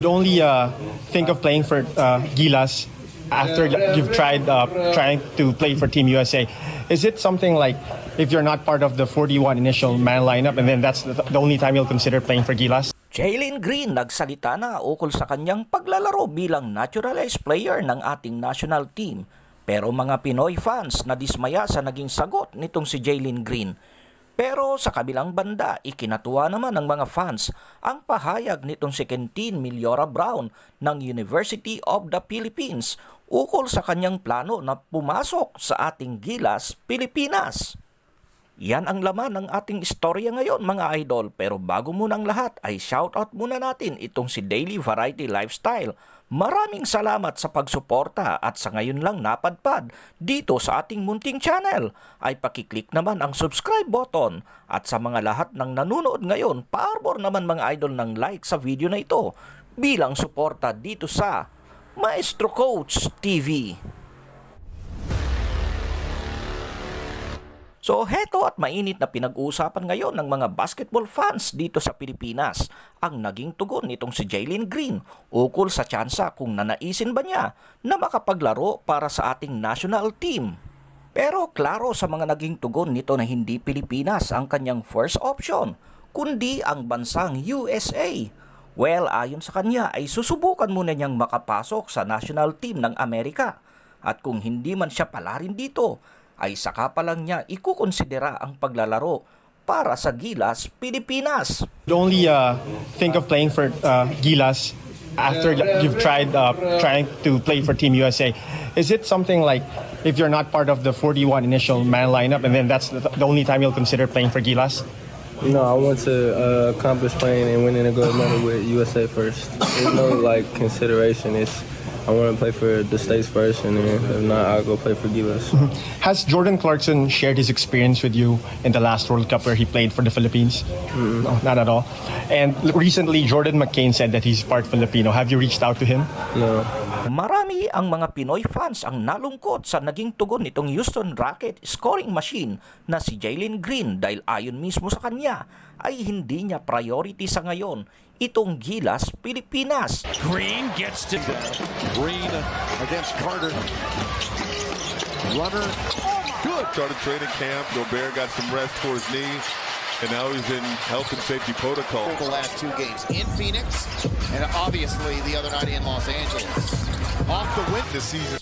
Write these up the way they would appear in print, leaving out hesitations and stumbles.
You only think of playing for Gilas after you've tried trying to play for Team USA. Is it something like if you're not part of the 41 initial man lineup and then that's the only time you'll consider playing for Gilas? Jalen Green nagsalita na ukol sa kanyang paglalaro bilang naturalized player ng ating national team. Pero mga Pinoy fans na dismaya sa naging sagot nitong si Jalen Green. Pero sa kabilang banda, ikinatuwa naman ng mga fans ang pahayag nitong si Quentin Millora Brown ng University of the Philippines ukol sa kanyang plano na pumasok sa ating Gilas, Pilipinas. Yan ang laman ng ating istorya ngayon mga idol, pero bago muna ang lahat ay shoutout muna natin itong si Daily Variety Lifestyle. Maraming salamat sa pagsuporta at sa ngayon lang napadpad dito sa ating munting channel ay pakiclick naman ang subscribe button at sa mga lahat ng nanonood ngayon, paarbor naman mga idol ng like sa video na ito bilang suporta dito sa Maestro Coach TV. So heto at mainit na pinag-uusapan ngayon ng mga basketball fans dito sa Pilipinas ang naging tugon nitong si Jalen Green ukol sa tsansa kung nanaisin ba niya na makapaglaro para sa ating national team. Pero klaro sa mga naging tugon nito na hindi Pilipinas ang kanyang first option, kundi ang bansang USA. Well, ayon sa kanya ay susubukan muna niyang makapasok sa national team ng Amerika. At kung hindi man siya pala rin dito, ay saka pa lang niya ikukonsidera ang paglalaro para sa Gilas, Pilipinas. You only think of playing for Gilas after you've tried trying to play for Team USA. Is it something like if you're not part of the 41 initial man lineup and then that's the only time you'll consider playing for Gilas? No, I want to accomplish playing and winning a gold medal with USA first. There's no consideration. I want to play for the States first, and then if not, I'll go play for Gilas. Has Jordan Clarkson shared his experience with you in the last World Cup where he played for the Philippines? No, not at all. And recently, Jordan McCain said that he's part Filipino. Have you reached out to him? No. Marami ang mga Pinoy fans ang nalungkot sa naging tugon nitong Houston Rocket scoring machine na si Jalen Green dahil ayon mismo sa kanya ay hindi niya priority sa ngayon itong Gilas, Pilipinas. Green gets to Green against Carter. Runner. Good. Started training camp. Gobert got some rest for his knee. And now he's in health and safety protocol. The last two games in Phoenix and obviously the other night in Los Angeles. Off the win this season.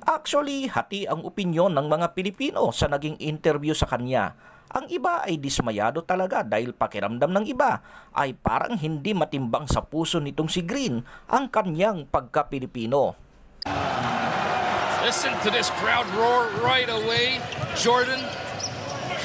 Actually, hati ang opinyon ng mga Pilipino sa naging interview sa kanya. Ang iba ay dismayado talaga dahil pakiramdam ng iba ay parang hindi matimbang sa puso nitong si Green ang kanyang pagka-Pilipino. Listen to this crowd roar right away. Jordan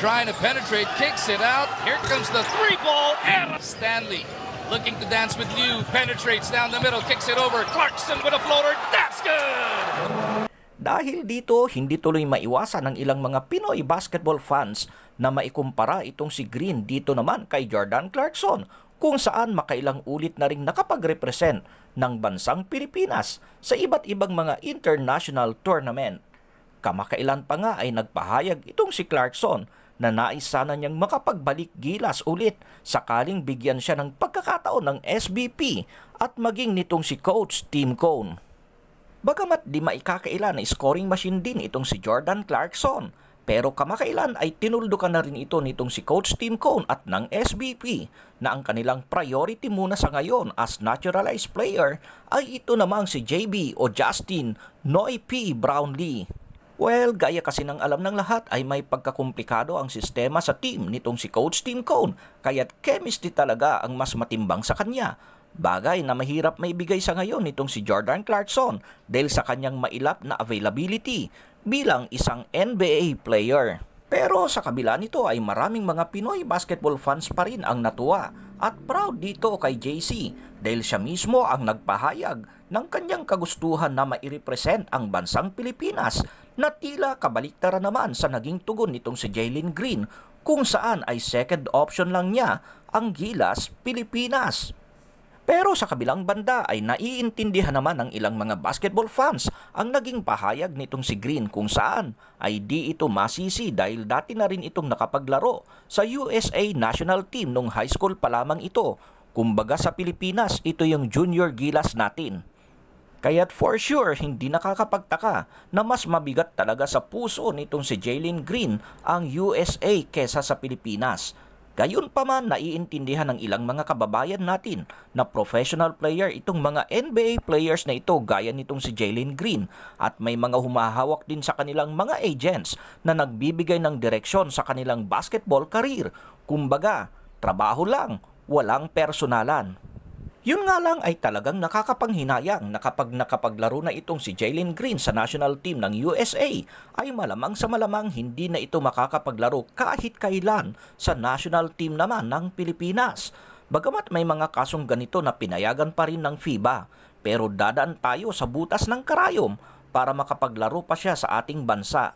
trying to penetrate, kicks it out. Here comes the three ball and Stanley looking to dance with you, penetrates down the middle, kicks it over. Clarkson with a floater. That's good! Dahil dito, hindi tuloy maiwasan ng ilang mga Pinoy basketball fans na maikumpara itong si Green dito naman kay Jordan Clarkson kung saan makailang ulit na ring nakapag-represent ng bansang Pilipinas sa iba't ibang mga international tournament. Kamakailan pa nga ay nagpahayag itong si Clarkson na nais sana niyang makapagbalik Gilas ulit sakaling bigyan siya ng pagkakataon ng SBP at maging nitong si Coach Tim Cone. Bagamat di maikakaila na scoring machine din itong si Jordan Clarkson, pero kamakailan ay tinuldukan na rin ito nitong si Coach Tim Cone at ng SBP na ang kanilang priority muna sa ngayon as naturalized player ay ito namang si JB o Justin Noy P. Brownlee. Well, gaya kasi ng alam ng lahat ay may pagkakumplikado ang sistema sa team nitong si Coach Tim Cone kaya't chemistry talaga ang mas matimbang sa kanya. Bagay na mahirap maibigay sa ngayon nitong si Jordan Clarkson dahil sa kanyang mailap na availability bilang isang NBA player. Pero sa kabila nito ay maraming mga Pinoy basketball fans pa rin ang natuwa at proud dito kay JC dahil siya mismo ang nagpahayag ng kanyang kagustuhan na mairepresent ang bansang Pilipinas na tila kabaliktaran naman sa naging tugon nitong si Jalen Green kung saan ay second option lang niya ang Gilas, Pilipinas. Pero sa kabilang banda ay naiintindihan naman ng ilang mga basketball fans ang naging pahayag nitong si Green kung saan ay di ito masisi dahil dati na rin itong nakapaglaro sa USA national team nung high school pa lamang ito Kumbaga sa Pilipinas, ito yung junior Gilas natin. Kaya't for sure, hindi nakakapagtaka na mas mabigat talaga sa puso nitong si Jalen Green ang USA kesa sa Pilipinas. Gayunpaman, naiintindihan ng ilang mga kababayan natin na professional player itong mga NBA players na ito gaya nitong si Jalen Green at may mga humahawak din sa kanilang mga agents na nagbibigay ng direksyon sa kanilang basketball career. Kumbaga, trabaho lang, walang personalan. Yun nga lang ay talagang nakakapanghinayang na kapag nakapaglaro na itong si Jalen Green sa national team ng USA ay malamang sa malamang hindi na ito makakapaglaro kahit kailan sa national team naman ng Pilipinas. Bagamat may mga kasong ganito na pinayagan pa rin ng FIBA, pero dadaan tayo sa butas ng karayom para makapaglaro pa siya sa ating bansa.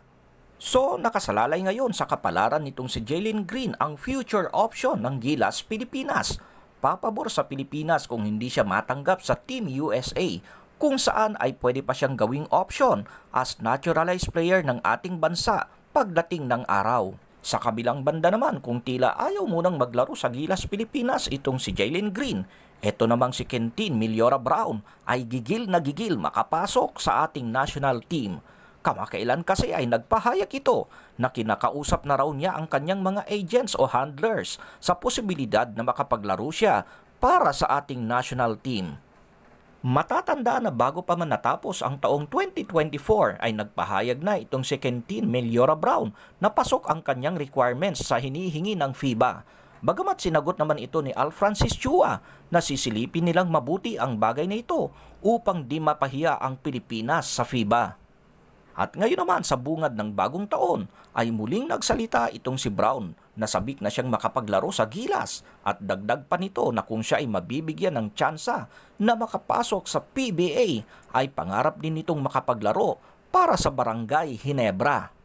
So, nakasalalay ngayon sa kapalaran nitong si Jalen Green ang future option ng Gilas Pilipinas. Papabor sa Pilipinas kung hindi siya matanggap sa Team USA, kung saan ay pwede pa siyang gawing option as naturalized player ng ating bansa pagdating ng araw. Sa kabilang banda naman, kung tila ayaw munang maglaro sa Gilas Pilipinas itong si Jalen Green, eto namang si Kentin Milyora Brown ay gigil na gigil makapasok sa ating national team. Kamakailan kasi ay nagpahayag ito na kinakausap na raw niya ang kanyang mga agents o handlers sa posibilidad na makapaglaro siya para sa ating national team. Matatandaan na bago pa man natapos ang taong 2024 ay nagpahayag na itong si Kentin Milyora Brown na pasok ang kanyang requirements sa hinihingi ng FIBA. Bagamat sinagot naman ito ni Al Francis Chua na sisilipin nilang mabuti ang bagay na ito upang di mapahiya ang Pilipinas sa FIBA. At ngayon naman sa bungad ng bagong taon ay muling nagsalita itong si Brown na sabik na siyang makapaglaro sa Gilas at dagdag pa nito na kung siya ay mabibigyan ng tsansa na makapasok sa PBA ay pangarap din nitong makapaglaro para sa Barangay Ginebra.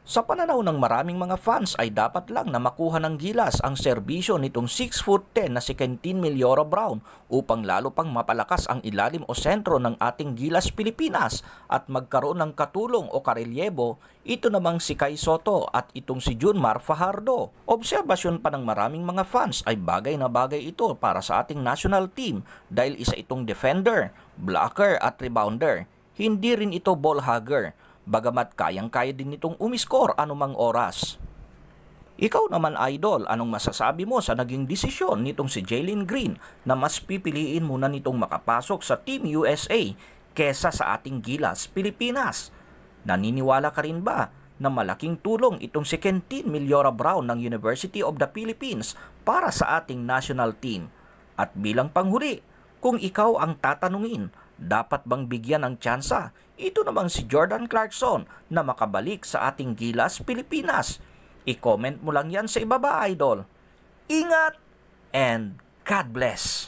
Sa pananaw ng maraming mga fans ay dapat lang na makuha ng Gilas ang serbisyo nitong 6'10" na si Kentin Milyora Brown upang lalo pang mapalakas ang ilalim o sentro ng ating Gilas Pilipinas at magkaroon ng katulong o karelyebo ito namang si Kai Soto at itong si Junmar Fajardo. Obserbasyon pa ng maraming mga fans ay bagay na bagay ito para sa ating national team dahil isa itong defender, blocker at rebounder. Hindi rin ito ball hugger. Bagamat kayang-kaya din itong umiskor anumang oras. Ikaw naman idol, anong masasabi mo sa naging desisyon nitong si Jalen Green na mas pipiliin muna nitong makapasok sa Team USA kesa sa ating Gilas Pilipinas? Naniniwala ka rin ba na malaking tulong itong si Kentin Milyora Brown ng University of the Philippines para sa ating national team? At bilang panghuli, kung ikaw ang tatanungin, dapat bang bigyan ng tsansa ito namang si Jordan Clarkson na makabalik sa ating Gilas Pilipinas? I-comment mo lang yan sa ibaba idol. Ingat and God bless!